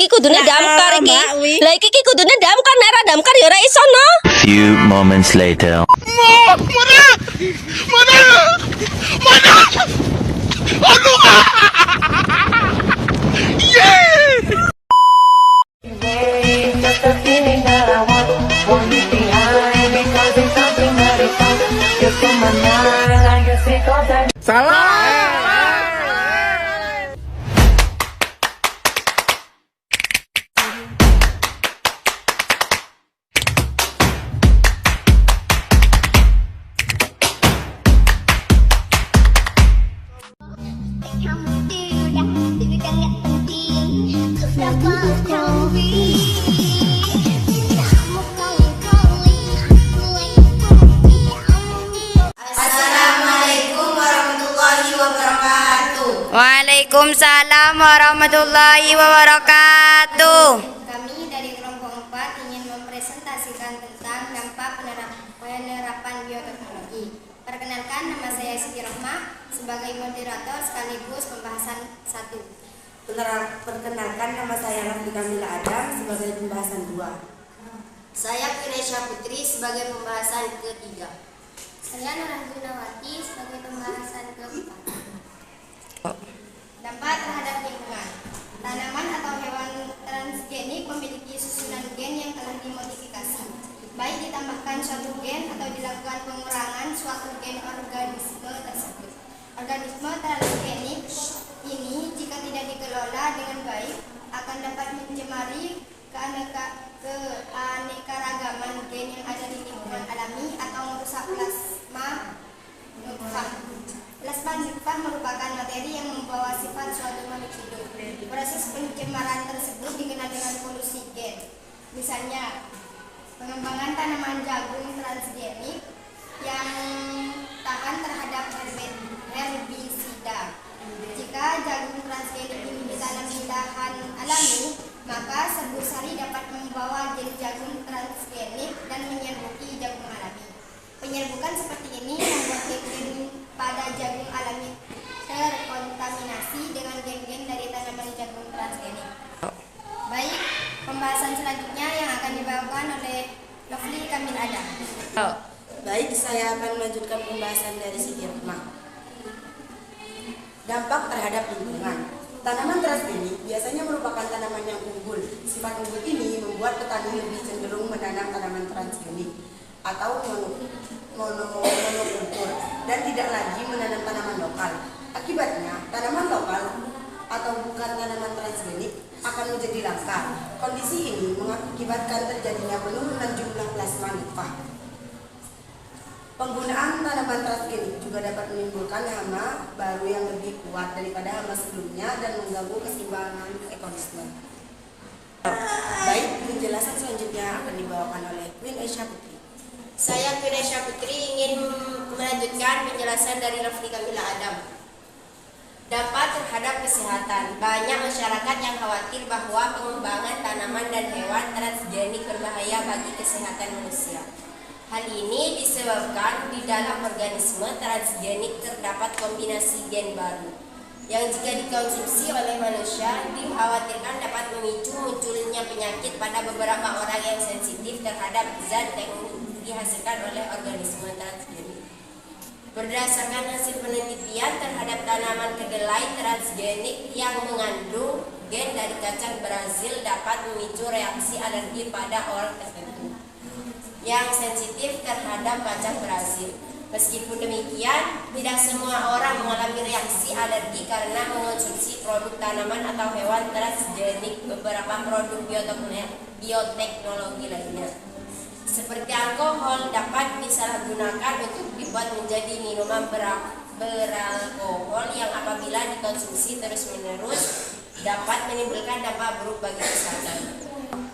iki kudune damkar iki. Lah iki kudune damkar, nek ora damkar ya ora iso no. Few moments later. Waalaikumsalam warahmatullahi wabarakatuh. Kami dari kelompok 4 ingin mempresentasikan tentang dampak penerapan bioteknologi. Perkenalkan, nama saya Siti Rohmah sebagai moderator sekaligus pembahasan 1. Perkenalkan, nama saya Rafli Kamila Adam sebagai pembahasan 2. Saya Firesya Putri sebagai pembahasan ketiga. Saya Nurah Junawati sebagai pembahasan keempat. Dampak terhadap lingkungan. Tanaman atau hewan transgenik memiliki susunan gen yang telah dimodifikasi, baik ditambahkan suatu gen atau dilakukan pengurangan suatu gen organisme tersebut. Organisme transgenik ini jika tidak dikelola dengan baik akan dapat mencemari keanekaragaman gen yang ada di lingkungan alami atau merusak plasma nutfah. Plasma nutfah merupakan materi yang membawa sifat suatu makhluk hidup. Proses pencemaran tersebut dikenal dengan polusi gen. Misalnya, pengembangan tanaman jagung transgenik yang tahan terhadap herbisida. Jika jagung transgenik ini ditanam di lahan alami, maka serbuk sari dapat membawa gen jagung transgenik dan menyerbuki jagung alami. Penyerbukan seperti ini membuat gen-gen pada jagung alami terkontaminasi dengan gen-gen dari tanaman jagung transgenik. Baik, pembahasan selanjutnya yang akan dibawakan oleh Lovely Kamil Adam. Baik, saya akan melanjutkan pembahasan dari Siti Rohmah. Dampak terhadap lingkungan. Tanaman transgenik biasanya merupakan tanaman yang unggul. Sifat unggul ini membuat petani lebih cenderung menanam tanaman transgenik atau monokultur dan tidak lagi menanam tanaman lokal. Akibatnya, tanaman lokal atau bukan tanaman transgenik akan menjadi langka. Kondisi ini mengakibatkan terjadinya penurunan jumlah plasma nutfah. Penggunaan tanaman transgenik juga dapat menimbulkan hama baru yang lebih kuat daripada hama sebelumnya dan mengganggu keseimbangan ekosistem. Baik, penjelasan selanjutnya akan dibawakan oleh Queen Aisyah Putri. Saya Firesya Putri ingin melanjutkan penjelasan dari Rafli Kamila Adam. Dampak terhadap kesehatan. Banyak masyarakat yang khawatir bahwa pengembangan tanaman dan hewan transgenik berbahaya bagi kesehatan manusia. Hal ini disebabkan di dalam organisme transgenik terdapat kombinasi gen baru yang jika dikonsumsi oleh manusia dikhawatirkan dapat memicu munculnya penyakit pada beberapa orang yang sensitif terhadap zat yang dihasilkan oleh organisme transgenik. Berdasarkan hasil penelitian terhadap tanaman kedelai transgenik yang mengandung gen dari kacang Brazil dapat memicu reaksi alergi pada orang tertentu yang sensitif terhadap kacang Brazil. Meskipun demikian, tidak semua orang mengalami reaksi alergi karena mengonsumsi produk tanaman atau hewan transgenik. Beberapa produk bioteknologi lainnya seperti alkohol dapat disalahgunakan untuk dibuat menjadi minuman beralkohol yang apabila dikonsumsi terus-menerus dapat menimbulkan dampak buruk bagi kesehatan.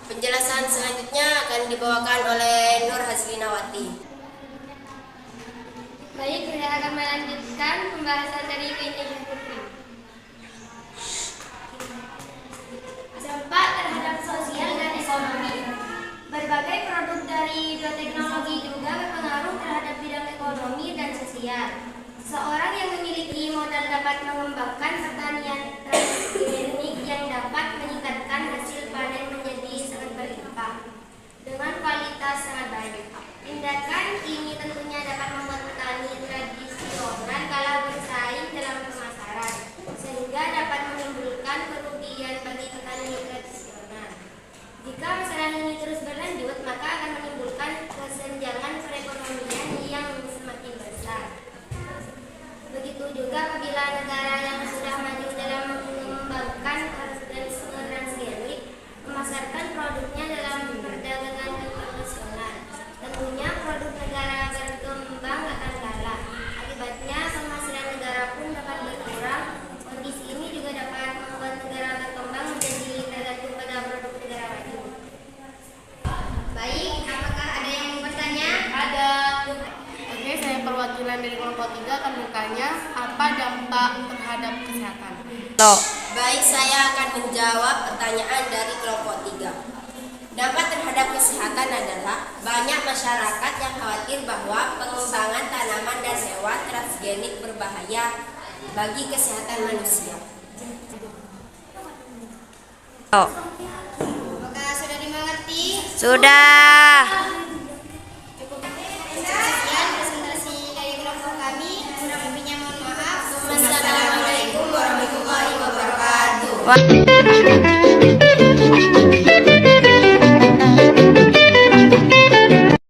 Penjelasan selanjutnya akan dibawakan oleh Nur Hazlinawati. Baik, saya akan melanjutkan pembahasan dari Queen Aisyah Putri. Dampak terhadap sosial dan ekonomi. Berbagai produk dari bioteknologi juga berpengaruh terhadap bidang ekonomi dan sosial. Seorang yang memiliki modal dapat mengembangkan pertanian transgenik yang dapat meningkatkan hasil dari kelompok 3 akan bertanya apa dampak terhadap kesehatan. Baik, saya akan menjawab pertanyaan dari kelompok 3. Dampak terhadap kesehatan adalah banyak masyarakat yang khawatir bahwa pengembangan tanaman dan hewan transgenik berbahaya bagi kesehatan manusia. Apakah sudah dimengerti? Sudah. Sekian presentasi dari kelompok kami. Kurang lebihnya mohon maaf. Wassalamualaikum warahmatullahi wabarakatuh. Wah.